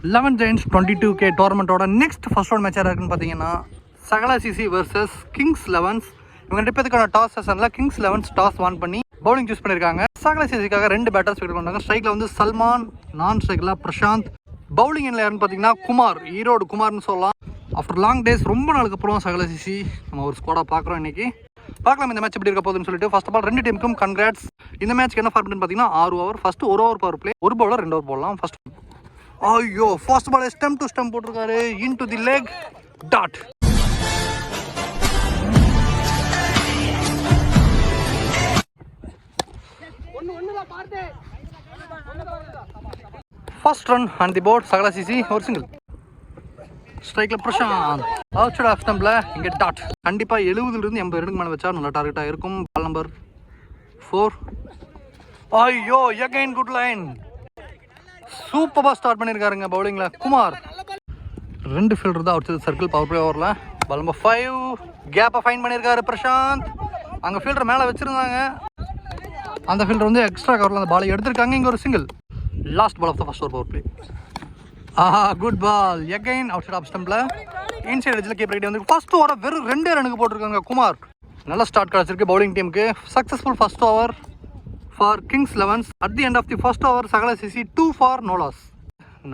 11 Giants 22K டோர்னமெண்ட்டோட next first round மேட்சாக இருக்குன்னு பார்த்தீங்கன்னா சகலா சிசி வர்சஸ் கிங்ஸ் 11s. இவங்க 2 பேருக்கான டாஸ் செஷனில் கிங்ஸ் 11s டாஸ் வான் பண்ணி பவுலிங் சூஸ் பண்ணியிருக்காங்க. சகலா சிசிக்காக 2 பேட்டர்ஸ் விக்கெட் பண்ணாங்க. ஸ்ட்ரைக்கில் வந்து சல்மான், நான் ஸ்ட்ரைக்கில் பிரசாந்த். பவுலிங் என்ன யாருன்னு பார்த்தீங்கன்னா குமார், ஈரோடு குமார்னு சொல்லலாம். ஆஃப்டர் லாங் டேஸ் ரொம்ப நாளுக்கு அப்புறம் சகலா சிசி நம்ம ஒரு ஸ்குவாடாக பார்க்குறோம். இன்றைக்கி பார்க்கலாம் இந்த மேட்ச் எப்படி இருக்க போகுதுன்னு சொல்லிட்டு. ஃபர்ஸ்ட் ஆஃப் ஆல் 2 டீமுக்கும் கன்கிராட்ஸ். இந்த மேட்ச்க்கு என்ன ஃபார்மெட்னு பார்த்தீங்கன்னா 6 over. First 1 over power play, 1 bowler 2 over போடலாம். ஃபர்ஸ்ட் ஐயோ first ball stump to stump போட்டிருக்காரு, into the leg dot. First run on the board Sakala CC, ஒரு சிங்கிள். ஸ்ட்ரைக்கில் பிரசாந்த் அவுட் சைட் ஆஃப் ஸ்டம்பில் இங்கே டாட். கண்டிப்பாக 70 80 ரன்னுக்கு மேலே வச்சா நல்ல டார்கெட்டாக இருக்கும். Ball number 4. ஐயோ எகைன் குட் லைன், சூப்பராக ஸ்டார்ட் பண்ணியிருக்காருங்க பவுலிங்கில் குமார். 2 ஃபீல்டர் தான் outside circle power play ஓவரில். பால் நம்பர் 5 கேப்பை ஃபைன் பண்ணியிருக்காரு பிரசாந்த். அங்கே ஃபீல்டர் மேலே வச்சுருந்தாங்க, அந்த ஃபீல்டர் வந்து எக்ஸ்ட்ரா கவரில் அந்த பாலை எடுத்திருக்காங்க. இங்கே ஒரு single. Last ball of the first over power play. Good ball again out side off ஸ்டம்பில் இன்சைட் எட்ஜில் கீப்பர் கிட்டே வந்து ஃபர்ஸ்ட் ஓவரை வெறும் 2 ரனுக்கு போட்டிருக்காங்க குமார். நல்ல ஸ்டார்ட் கிடச்சிருக்கு பவுலிங் டீமுக்கு. Successful first over for kings 11s. At the end of the first over Sakala CC 2 for no loss.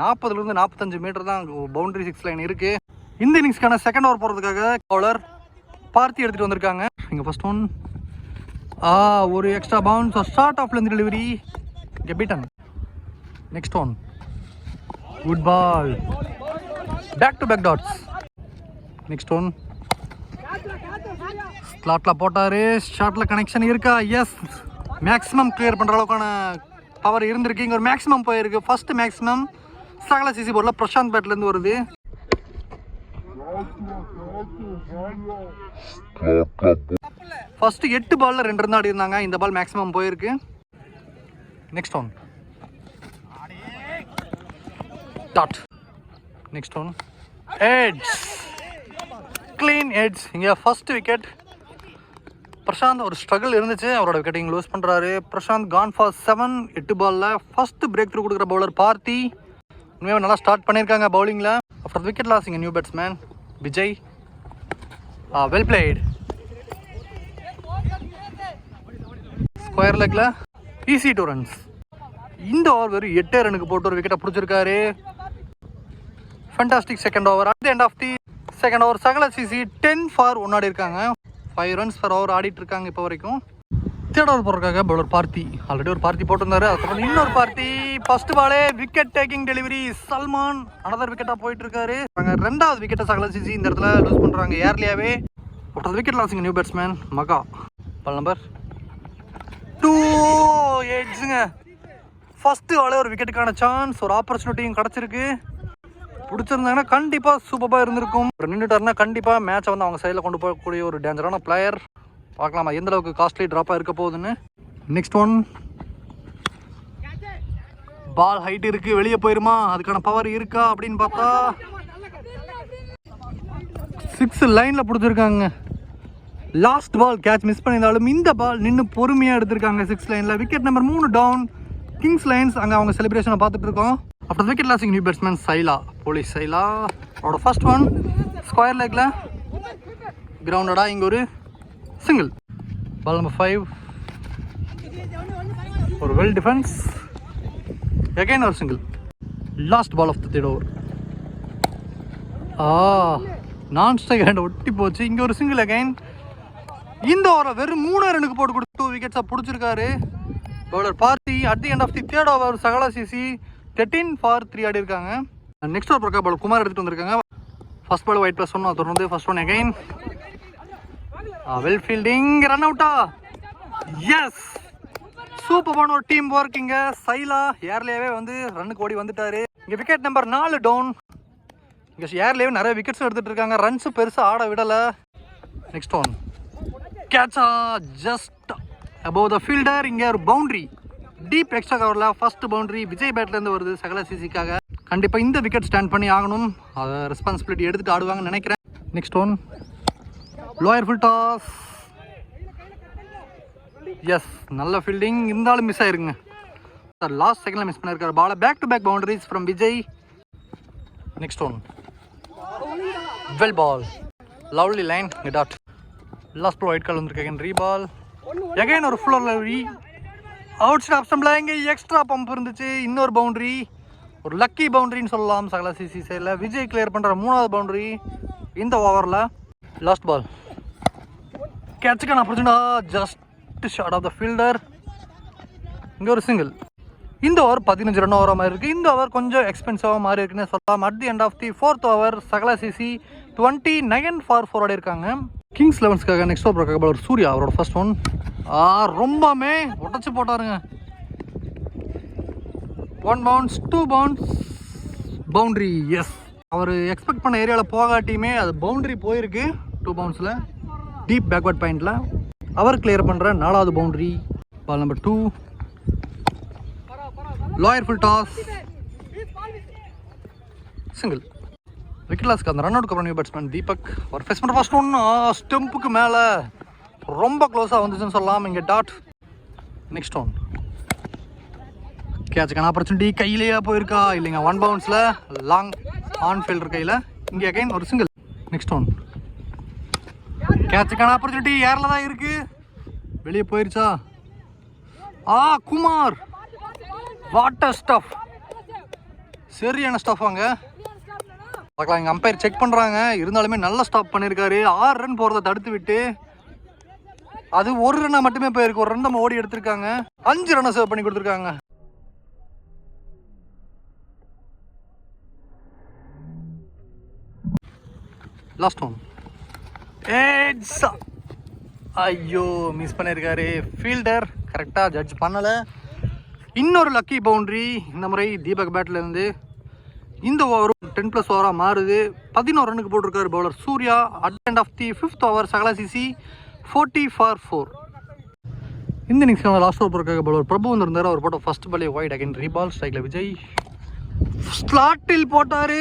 40 45 meter தான் பவுண்டரி 6 லைன் இருக்குது. இந்த இன்னிங்ஸ்க்கான செகண்ட் ஓவர் போகிறதுக்காக பவுலர் பார்த்தி எடுத்துகிட்டு வந்திருக்காங்க. இங்கே ஃபர்ஸ்ட் ஒன் ஒரு எக்ஸ்ட்ரா பவுன்ஸ், ஸ்டார்ட் ஆஃப்லேருந்து டெலிவரி கெபிட்டன். Next one good ball, back to back dots. Next one ஸ்லாட்டில் போட்டார், ஷாட்டில் கனெக்ஷன் இருக்கா? எஸ், மேக்ஸிமம் கிளியர் பண்ணுற அளவுக்கான பவர் இருந்திருக்கு. இங்கே ஒரு மேக்ஸிமம் போயிருக்கு. ஃபர்ஸ்ட் மேக்ஸிமம் சகலா சிசி போர்டில் பிரசாந்த் பேட்லேருந்து வருது. ஃபர்ஸ்ட் 8 பாலில் 2 ரன் ஆடி இருந்தாங்க. இந்த பால் மேக்ஸிமம் போயிருக்கு. Next one dot. Next one edge, clean edge. இங்கே ஃபர்ஸ்ட் விக்கெட். பிரசாந்த் ஒரு ஸ்ட்ரகிள் இருந்துச்சு, அவரோட விக்கெட்டிங் லூஸ் பண்ணுறாரு. Prashanth gone for 7. 8 பாலில் ஃபர்ஸ்ட் பிரேக் த்ரூ கொடுக்குற பவுலர் பார்த்தி. உண்மையாக நல்லா ஸ்டார்ட் பண்ணியிருக்காங்க பவுலிங்கில். ஆஃப்டர் விக்கெட் லாஸ் இங்கே new batsman Vijay. Well played. Square லெக்கில் ஈஸி 2 ரன்ஸ். இந்த ஓவர் வெறும் 8 ரனுக்கு போட்டு ஒரு விக்கெட்டை பிடிச்சிருக்காரு. Fantastic second over. At the end of the second over Sakala CC 10 for 1 ஆடி இருக்காங்க. 5 runs per over ஆடிட்டு இருக்காங்க இப்போ வரைக்கும். தேர்ட் ஓவர் போடுறதுக்காக பவுலர் பார்த்தி, ஆல்ரெடி ஒரு பார்த்தி போட்டிருந்தாரு. அதுக்கப்புறம் இன்னொரு பார்த்தி. ஃபர்ஸ்ட் பாலே wicket taking delivery Salman. Another விக்கெட்டாக போயிட்டு இருக்காரு. ரெண்டாவது விக்கெட்டை சகலா சிசி இந்த இடத்துல லூஸ் பண்ணுறாங்க ஏர்லியாவே. After wicket losing new batsman Maha. Ball number 2 எட்ஜுங்க. First பாலே ஒரு விக்கெட்டுக்கான சான்ஸ், ஒரு ஆப்பர்ச்சுனிட்டியும் கிடச்சிருக்கு. பிடிச்சிருந்தாங்கன்னா கண்டிப்பாக சூப்பராக இருந்திருக்கும். நின்றுட்டாருன்னா கண்டிப்பாக மேட்சை வந்து அவங்க சைடில் கொண்டு போகக்கூடிய ஒரு டேஞ்சரான பிளேயர். பார்க்கலாமா எந்த அளவுக்கு காஸ்ட்லி ட்ராப்பாக இருக்க போகுதுன்னு. நெக்ஸ்ட் ஒன் பால் ஹைட் இருக்குது, வெளியே போயிருமா? அதுக்கான பவர் இருக்கா அப்படின்னு பார்த்தா 6 லைனில் பிடிச்சிருக்காங்க. லாஸ்ட் பால் கேட்ச் மிஸ் பண்ணியிருந்தாலும் இந்த பால் நின்று பொறுமையாக எடுத்திருக்காங்க 6 லைனில். Wicket number 3 down. Kings lines அங்கே அவங்க செலிப்ரேஷனை பார்த்துட்டு இருக்கோம். After wicket losing new batsman Saila, போலீஸ் சைலா. அவரோட ஃபர்ஸ்ட் ஒன் ஸ்கொயர் லெக்கில் கிரவுண்டடாக இங்கே ஒரு சிங்கிள். பால் நம்பர் 5 ஒரு வெல் டிஃபென்ஸ், எகைன் ஒரு single. Last ball of the third over. நான் ஸ்ட்ரைக் ஹேண்ட் ஒட்டி போச்சு. இங்கே ஒரு சிங்கிள் எகைன். இந்த ஓவரை வெறும் 3 ரனுக்கு போட்டு கொடுத்து 2 விக்கெட்ஸாக பிடிச்சிருக்காரு bowler Parthi. At the end of the third over Sakala CC 13 for 3 ஆடி இருக்காங்க. நெக்ஸ்ட் ஓவர் போடுற பால் குமார் எடுத்துகிட்டு வந்திருக்காங்க. ஃபர்ஸ்ட் பால் ஒயிட் ப்ளஸ் ஒன்று, தொடர்ந்து first one again. Well fielding, run அவுட்டா? எஸ், சூப்பரான ஒரு டீம் ஒர்க். இங்கே சைலா ஏர்லேயே வந்து ரன்னுக்கு ஓடி வந்துட்டாரு. இங்கே விக்கெட் நம்பர் 4 டவுன். இங்கே ஏர்லேயே நிறைய விக்கெட்ஸ் எடுத்துகிட்டு இருக்காங்க. ரன்ஸும் பெருசாக ஆட விடலை. நெக்ஸ்ட் ஒன் கேட்சா ஜஸ்ட் அபவ் த ஃபீல்டர். இங்கே ஒரு பவுண்ட்ரி, டீப் எக்ஸ்ட்ரா கவரில் ஃபர்ஸ்ட் பவுண்டரி விஜய் பேட்லேருந்து வருது சகலா சிசிக்காக. கண்டிப்பாக இந்த விக்கெட் ஸ்டாண்ட் பண்ணி ஆகணும். அதை ரெஸ்பான்சிபிலிட்டி எடுத்துகிட்டு ஆடுவாங்கன்னு நினைக்கிறேன். Next one lower full toss. Yes, நல்ல ஃபீல்டிங் இருந்தாலும் மிஸ் ஆயிருங்க. லாஸ்ட் செகண்டில் மிஸ் பண்ணியிருக்காரு பாலை. Back to back boundaries from Vijay. Next one. Well ball. Lovely line. Dot. Last ball white call on the again. Reball. Again or full delivery. Outside of some line. Extra pump இருந்துச்சு. இன்னொரு boundary. ஒரு lucky பவுண்டரின்னு சொல்லலாம் சகல CC சைடில். Vijay clear பண்ணுற 3வது boundary இந்த ஓவரில். Last ball. கேட்சுக்கான opportunity. Just short of the fielder. இங்கே ஒரு சிங்கிள். இந்த ஓவர் 15 ரன் ஓவர மாதிரி இருக்குது. இந்த ஓவர் கொஞ்சம் எக்ஸ்பென்சிவாக மாதிரி இருக்குன்னு சொல்லலாம். At the end of the 4th over Sakala CC 29 for 4 ஆடி இருக்காங்க. கிங்ஸ் 11ஸ்க்காக நெக்ஸ்ட் ஓவருக்காக ஒரு சூர்யா அவரோட ஃபர்ஸ்ட் ஒன். ரொம்பவே உடச்சி போட்டாருங்க. 1 bounce 2 bounce பவுண்ட்ரி. எஸ், அவர் எக்ஸ்பெக்ட் பண்ண ஏரியாவில் போகாட்டியுமே அது பவுண்ட்ரி போயிருக்கு. 2 bounceல டீப் பேக்வர்ட் பாயிண்டில் அவர் கிளியர் பண்ணுற 4வது boundary. Ball number 2. Lower full toss. Single. Wicket லாஸ்க்கு அந்த ரன் அவுட்க்கு அப்புறம் நியூ பேட்ஸ்மேன் தீபக் ஒரு ஃபேஸ் பண்ணுற ஃபர்ஸ்ட் ஒன்று ஸ்டெம்புக்கு மேலே ரொம்ப க்ளோஸாக வந்துச்சுன்னு சொல்லலாம். இங்கே டாட். Next one. கேட்சுக்கான ஆப்பர்ச்சுனிட்டி கையிலேயே போயிருக்கா இல்லைங்க. 1 bounceல லாங் ஆன் ஃபீல்டர் கையில். இங்கே அகைன் ஒரு சிங்கிள். Next one. கேட்சுக்கான ஆப்பர்ச்சுனிட்டி ஏரில் தான் இருக்குது. வெளியே போயிருச்சா? குமார். What a stuff. சரியான ஸ்டஃப் அங்கே பார்க்கலாம். இங்கே அம்பையர் செக் பண்ணுறாங்க. இருந்தாலுமே நல்ல ஸ்டாப் பண்ணியிருக்காரு. 6 ரன் போகிறத தடுத்து விட்டு அது 1 ரன்னாக மட்டுமே போயிருக்கு. 1 ரன் நம்ம ஓடி எடுத்திருக்காங்க. 5 ரன்னை சேவ் பண்ணி கொடுத்துருக்காங்க. Last one. ஐயோ, மிஸ் பண்ணியிருக்காரு ஃபீல்டர். கரெக்டாக ஜட்ஜ் பண்ணலை. இன்னொரு லக்கி பவுண்ட்ரி இந்த முறை தீபக் பேட்லேருந்து. இந்த ஓவரும் 10+ ஓவராக மாறுது. 11 ரன்னுக்கு போட்டிருக்காரு bowler Surya. At end of the 5th over Sakala CC 40 for 4. இந்த இன்னிங்ஸ்க்கான லாஸ்ட் ஓவர் போட்டிருக்காங்க பவுலர் பிரபு வந்திருந்தார். அவர் போட்ட ஃபர்ஸ்ட் பாலே ஒயிட். அகைன் ரீபால். ஸ்ட்ரைக்கில் விஜய் ஸ்லாட்டில் போட்டார்.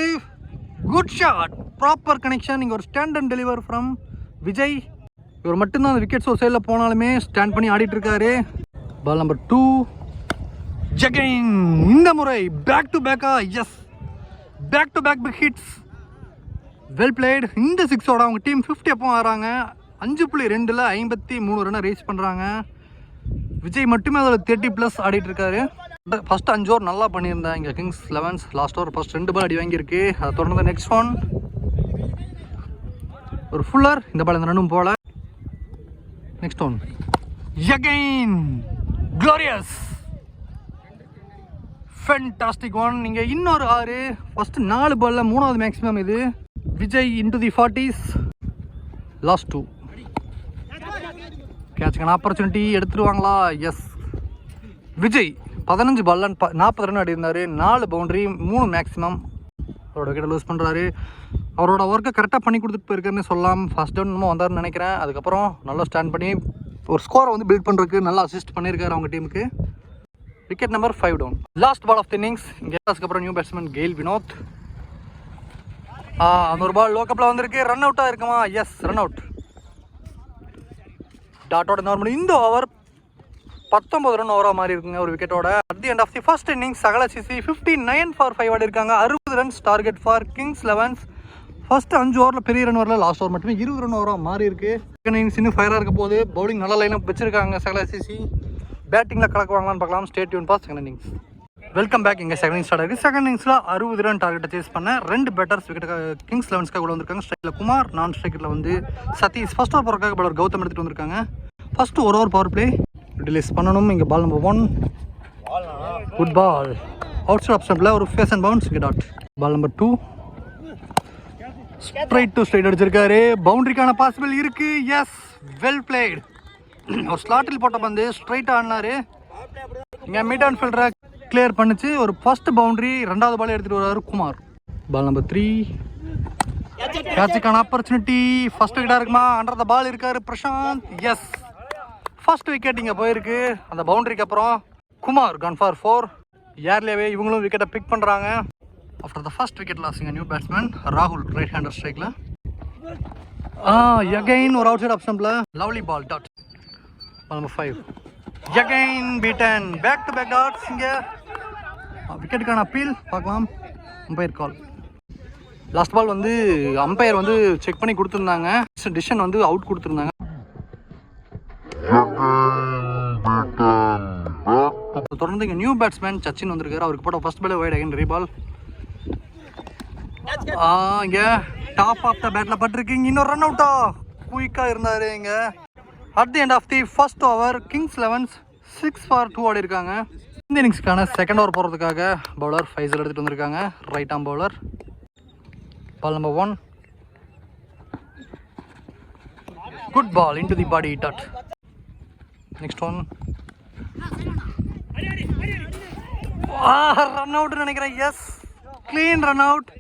Good shot. Proper connection. இங்கே ஒரு stand and deliver from Vijay. இவர் மட்டும்தான் அந்த விக்கெட்ஸ் ஒரு சைடில் போனாலுமே ஸ்டாண்ட் பண்ணி ஆடிட்டு இருக்காரு. Ball number 2. ஜகைன். இந்த முறை பேக் டு பேக்கா. Yes, back to back big hits. Well played. இந்த 6ஓட அவங்க டீம் 50 எப்போ ஆகிறாங்க. 5.2ல் 53 ரன்னை ரீச் பண்ணுறாங்க. விஜய் மட்டுமே அதில் 30+ ஆடிட்டு இருக்காரு. ஃபர்ஸ்ட் 5 ஓவர் நல்லா பண்ணியிருந்தேன் இங்கே Kings 11s. Last over first 2 பால் அடி வாங்கியிருக்கு. அதை தொடர்ந்து நெக்ஸ்ட் ஒன் ஒரு ஃபுல்லர். இந்த பால் இந்த ரன்னும் போல. Next one again glorious. Fantastic one. இங்கே இன்னொரு 6. ஃபர்ஸ்ட் 4 பாலில் 3வது மேக்ஸிமம் இது. Vijay into the 40s. Last 2. கேட்சுக்கான ஆப்பர்ச்சுனிட்டி எடுத்துருவாங்களா? எஸ். விஜய் 15 பாலில் 40 ரன் அடிந்தார். 4 boundary 3 maximum. அவரோட விக்கெட்டை லூஸ் பண்ணுறாரு. அவரோட ஒர்க்கை கரெக்டாக பண்ணி கொடுத்துட்டு போயிருக்காருன்னு சொல்லலாம். ஃபர்ஸ்ட் டவுன் நம்ம வந்தார்னு நினைக்கிறேன். அதுக்கப்புறம் நல்லா ஸ்டாண்ட் பண்ணி ஒரு ஸ்கோரை வந்து பில்ட் பண்ணுறதுக்கு நல்லா அசிஸ்ட் பண்ணியிருக்காரு அவங்க டீமுக்கு. Wicket number 5 down. Last ball of the innings. இங்கே அதுக்கப்புறம் நியூ பேட்ஸ்மேன் கெயில் வினோத். அந்த ஒரு பால் லோக்கப்பில் வந்திருக்கு. ரன் அவுட்டாக இருக்குமா? Yes, run out. டாட்டோட நார்மல். இந்த ஓவர் 19 ரன் ஓவராக மாறி இருக்குங்க ஒரு விக்கெட்டோட. At the end of the first innings Sakala CC 59 for 5 ஆடி இருக்காங்க. 60 runs target for kings 11s. First 5 ஓவரில் பெரிய ரன் வரல. லாஸ்ட் ஓவர் மட்டுமே 20 ரன் ஓவராக மாறி இருக்கு. இன்னிங்ஸ் இன்னும் ஃபயராக இருக்க போது. பவுலிங் நல்ல லைனப் வச்சிருக்காங்க சகல சிசி. பேட்டிங்கில் கலக்குவாங்களான்னு பார்க்கலாம். Stay tune for second innings. Welcome back. இங்கே செகண்ட் இன்னிங்ஸ் ஸ்டார்ட் ஆகிருக்கு. செகண்ட் இன்னிங்ஸில் 60 ரன் டார்கெட்டை சேஸ் பண்ண 2 பேட்டர்ஸ் விக்கெட்டுக்காக கிங்ஸ் 11ஸ்க்காக கூட வந்திருக்காங்க. ஸ்ட்ரைக்கில் குமார், நான் ஸ்ட்ரைக்கில் வந்து சதீஷ். ஃபர்ஸ்ட் ஓவர் போகிறக்காக பவுலர் கௌதம் எடுத்துகிட்டு வந்திருக்காங்க. ஃபர்ஸ்ட் ஒரு ஓவர் பவர் பிளே ரிலீஸ் பண்ணணும். இங்கே ball number 1. Good ball. Out side off ஸ்டம்பில் ஒரு ஃபேஸ் அண்ட் பவுன்ஸ். இங்கே dot. Ball number 2. Straight to straight அடிச்சிருக்காரு. பவுண்டரிக்கான பாசிபிள் இருக்கு. Yes, well played. ஒரு ஸ்லாட்டில் போட்ட பந்து ஸ்ட்ரைட்டாக ஆடினாரு. இங்கே மிட் ஆன் ஃபீல்டரை கிளியர் பண்ணிச்சு. ஒரு ஃபர்ஸ்ட் பவுண்டரி. 2வது பால் எடுத்துகிட்டு வர்றாரு குமார். Ball number 3. கேட்சுக்கான ஆப்பர்ச்சுனிட்டி. ஃபர்ஸ்ட் விக்கெட்டாக இருக்குமா? அண்டர் த பால் இருக்காரு பிரசாந்த். எஸ், ஃபர்ஸ்ட் விக்கெட் இங்கே போயிருக்கு. அந்த பவுண்டரிக்கு அப்புறம் குமார் கன் ஃபார் 4. ஏர்லேயே இவங்களும் விக்கெட்டை பிக் பண்ணுறாங்க. After the first wicket loss இங்கே நியூ பேட்ஸ்மேன் ராகுல் ரைட் ஹேண்டர் ஸ்ட்ரைக்கில். அகைன் ஒரு அவுட் சைட் ஆஃப் ஸ்டம்பில் lovely ball. Dot. Ball number 5. Again beaten. Back to back dots. இங்கே விக்கெட்டுக்கான அப்பீல் பார்க்கலாம். Umpire call. லாஸ்ட் பால் வந்து அம்பையர் வந்து செக் பண்ணி கொடுத்துருந்தாங்க, டிசிஷன் வந்து அவுட் கொடுத்துருந்தாங்க. தொடர்ந்து இங்கே நியூ பேட்ஸ்மேன் சச்சின் வந்திருக்காரு. அவருக்கு போட்ட first ball wide again reball. இங்கே டாப் ஆஃப் த பேட்டில் பட்டிருக்கு. இங்கே இன்னொரு ரன் அவுட்டா குயிக்காக இருந்தார். இங்கே at the end of the first over kings 11 6 for 2 ஆடி இருக்காங்க. இந்த இன்னிங்ஸ்க்கான செகண்ட் ஓவர் போகிறதுக்காக பவுலர் ஃபைசல் எடுத்துகிட்டு வந்திருக்காங்க. Right arm bowler. Ball number 1. Good ball into the body dot. Next one. Run out நினைக்கிறேன். Yes, clean run out.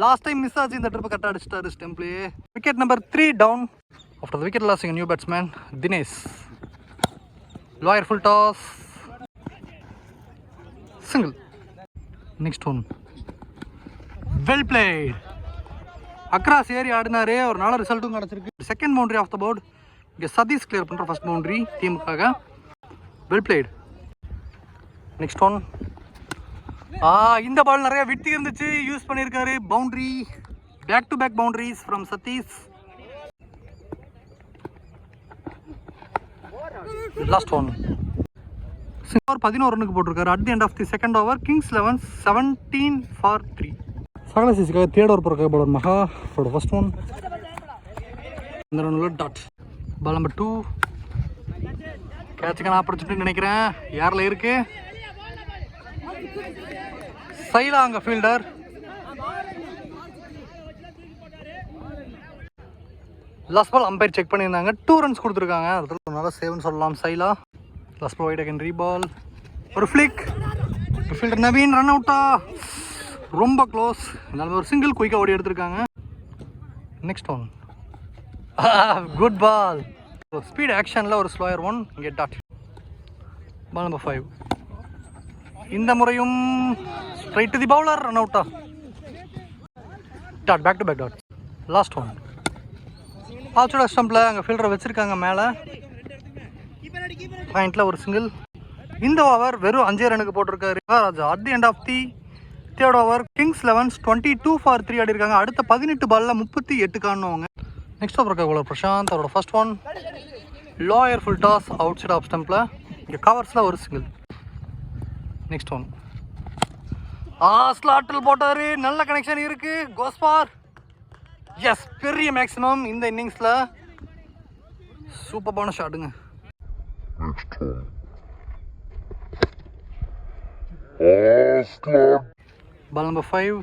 Last time miss ஆச்சு, இந்த ட்ரிப் கரெக்டாக அடிச்சிட்டாரு ஸ்டெம்ப்லேயே. Wicket number 3 down. After the wicket loss new batsman Dinesh. Lower full toss. Single. Next one. Well played. Across ஏறி ஆடினாரு, ஒரு நல்ல ரிசல்ட்டும் கிடச்சிருக்கு. Second boundary of the board. இங்கே சதீஷ் கிளியர் பண்ணுற ஃபர்ஸ்ட் பவுண்டரி டீமுக்காக. Well played. Next one. இந்த பால் நிறைய விட்டு இருந்துச்சு, யூஸ் பண்ணியிருக்காரு. Boundary. Back to back boundaries from Satish. Last one. 11 ரன்னுக்கு போட்டிருக்காரு. At the end of the second over kings 11 17 for 3. Sakala சிசிக்காக தேர்ட் ஓவர் போகிறக்காக bowler Maha for first one. இந்த ரன்னில் டாட். Ball number 2. கேட்சுக்கான ஆப்பர்ச்சுனிட்டி நினைக்கிறேன். யாரில் இருக்கு? சைலா அங்கே fielder. Last ball umpire check பண்ணியிருந்தாங்க, 2 runs கொடுத்துருக்காங்க. அதில் நல்லா சேவ்னு சொல்லலாம். Saila. Last ball wide again reball. ஒரு ஃப்ளிக். ஃபீல்டர் நவீன் ரன் அவுட்டா, ரொம்ப க்ளோஸ். இருந்தாலும் ஒரு சிங்கிள் குயிக்காக ஓடி எடுத்திருக்காங்க. Next one. Good ball. Speed ஆக்ஷனில் ஒரு ஸ்லோயர் ஒன். இங்கே டாட். Ball number 5. இந்த முறையும் straight to the bowler. Run அவுட்டா. Dot. Back to back dot. Last one. ஆல்சோட ஸ்டம்பில் அங்கே ஃபீல்டரை வச்சுருக்காங்க மேலே. பாயிண்டில் ஒரு சிங்கிள். இந்த ஓவர் வெறும் 5 ரன்னுக்கு போட்டிருக்காரு Raja. At the end of the third over kings 11 22 for 3 ஆடி இருக்காங்க. அடுத்த 18 பாலில் 38 காணுவாங்க. Next over bowler Prashanth. அவரோட first one. Lower full toss out side off ஸ்டம்பில். இங்கே கவர்ஸில் ஒரு சிங்கிள். Next one. ஸ்லாட்டில் போட்டார். நல்ல கனெக்ஷன் இருக்குது. கோஸ்பார். எஸ், பெரிய மேக்ஸிமம் இந்த இன்னிங்ஸில். சூப்பரான ஷாட்டுங்க. Ball number 5.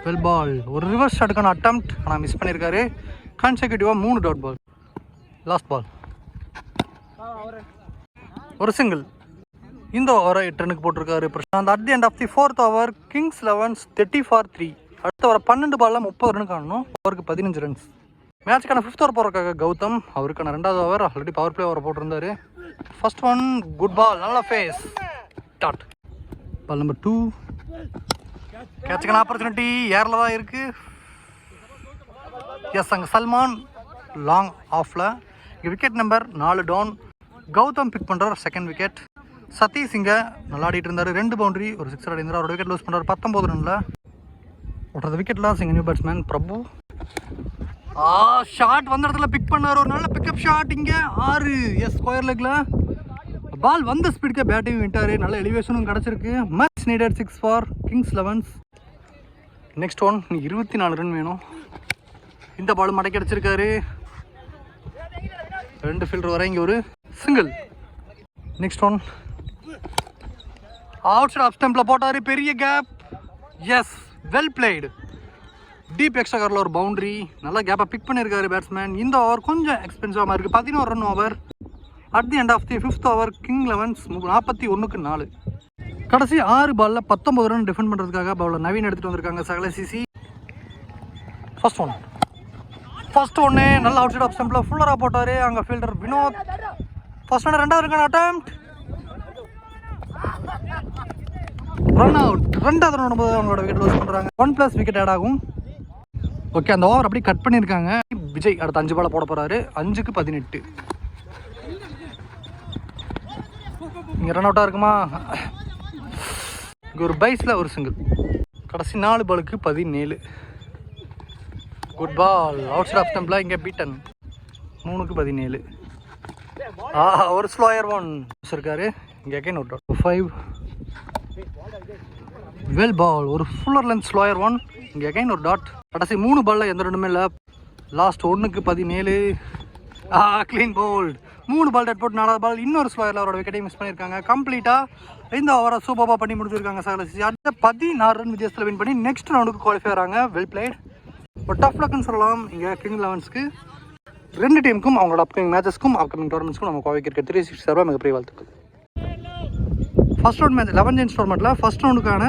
Well ball. ஒரு ரிவர்ஸ் ஷாட்டுக்கான அட்டெம்ப்ட் ஆனால் மிஸ் பண்ணியிருக்காரு. கன்செக்யூட்டிவாக 3 டாட் பால். Last ball. ஒரு சிங்கிள். இந்த ஓவரை 8 ரன்னுக்கு போட்டிருக்காரு Prashanth. At the end of the fourth over kings 11 30 for 3. அடுத்த வர 12 பாலில் 30 ரன் காணணும். ஓவருக்கு 15 ரன்ஸ். மேட்சுக்கான 5th ஓவர் போகிறக்காக கௌதம். அவருக்கான 2வது over already power play over போட்டிருந்தாரு. First one. Good ball. நல்ல ஃபேஸ். டாட். Ball number 2. கேட்சுக்கான ஆப்பர்ச்சுனிட்டி ஏரில் தான் இருக்குது. எஸ், அங்கே சல்மான் லாங் ஆஃபில். இங்கே wicket number 4 down. Gautham pick பண்ணுறார் செகண்ட் விக்கெட். சதீஷ் இங்கே நல்லா ஆடிட்டு இருந்தார். 2 பவுண்டரி ஒரு 6 ஆடி இருந்தார். அவரோட விக்கெட் லூஸ் பண்ணுறாரு 19 ரனில். ஒருத்தர் விக்கெட் லாஸ். இங்கே நியூ பேட்ஸ்மேன் பிரபு. ஷாட் வந்த இடத்துல பிக் பண்ணார். ஒரு நல்ல பிக்கப் ஷாட். இங்கே 6. எஸ், ஸ்கொயர் லெக்கில் பால் வந்த ஸ்பீடுக்கு பேட்டையும் விட்டார். நல்ல எலிவேஷனும் கிடச்சிருக்கு. Much needed 6 for Kings 11. Next one. 24 run வேணும். இந்த பால் மடக்கி அடிச்சிருக்காரு. 2 ஃபீல்டர் வர. இங்கே ஒரு single. Next one. Out side off ஸ்டம்பில் போட்டார். பெரிய gap. Yes, well played. Deep extra காரில் ஒரு பவுண்டரி. நல்லா கேப்பை பிக் பண்ணியிருக்காரு பேட்ஸ்மேன். இந்த ஓவர் கொஞ்சம் எக்ஸ்பென்சிவாக இருக்குது. 11 run over. At the end of the 5th over king 11 41க்கு 4. கடைசி 6 பாலில் 19 ரன் டிஃபெண்ட் பண்ணுறதுக்காக பவுலர் நவீன் எடுத்துகிட்டு வந்திருக்காங்க சகல சிசி. ஃபர்ஸ்ட் ஒன்று நல்ல அவுட் சைட் ஆஃப் ஸ்டம்பில் ஃபுல்லராக போட்டார். அங்கே ஃபீல்டர் வினோத். ஃபர்ஸ்ட் ஒன்று. 2வது இருக்கான அட்டெம்ப்ட். Run out. 2வது ரன் வரும்போது அவங்களோட விக்கெட் லூஸ் பண்ணுறாங்க. 1+ விக்கெட் ஆட் ஆகும். ஓகே, அந்த ஓவர் அப்படியே கட் பண்ணியிருக்காங்க. விஜய் அடுத்த 5 பாலை போட போகிறாரு. 5க்கு 18. இங்கே ரன் அவுட்டாக இருக்குமா? இங்கே ஒரு பைஸில் ஒரு சிங்கிள். கடைசி 4 பாலுக்கு 17. Good ball. Out side off ஸ்டம்பில் இங்கே பீட்டன். 3க்கு 17. ஒரு ஸ்லோயர் ஒன் இருக்காரு. இங்கே அகைன் அவுட். 5. Well ball. ஒரு ஃபுல்லர் லென்த் ஸ்லோயர் ஒன். இங்கே அகைன் ஒரு டாட். கடைசி 3 பாலில் எந்த ரெண்டுமே இல்லை. லாஸ்ட் 1க்கு 17. Clean bolt. 3 பால் டெட் போட்டு 4வது பால் இன்னொரு ஸ்லோயரில் அவரோட விக்கெட்டையும் மிஸ் பண்ணியிருக்காங்க. கம்ப்ளீட்டாக இந்த ஓவரை சூப்பராக பண்ணி முடிச்சிருக்காங்க சகல சிசி. அடுத்த 16 ரன் வித்தியாசத்தில் வின் பண்ணி நெக்ஸ்ட் ரவுண்டுக்கு குவாலிஃபை ஆகிறாங்க. Well played. ஒரு டஃப் லக்குன்னு சொல்லலாம் இங்கே கிங் 11ஸ்க்கு. 2 டீமுக்கும் அவங்களோட அப்கமிங் மேட்சஸ்க்கும் அப்கமிங் டோர்னமெண்ட்ஸ்க்கும் நம்ம கோவை கிரிக்கெட் 360 சார்பாக மிகப்பெரிய வாழ்த்துக்கள். ஃபர்ஸ்ட் ரவுண்ட் மேட்ச் 11 ஜெயின்ஸ் டோர்னமெண்ட்டில் ஃபர்ஸ்ட் ரவுண்டுக்கான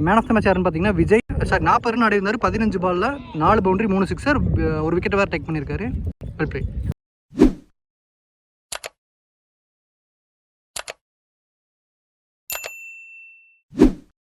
மேன் ஆஃப் த மேட்ச் யாருன்னு பார்த்தீங்கன்னா விஜய். 40 ரன் ஆடி இருந்தார். 15 பாலில் 4 பவுண்டரி 3 சிக்ஸர், ஒரு விக்கெட் வேறு டேக் பண்ணியிருக்காரு. Well play.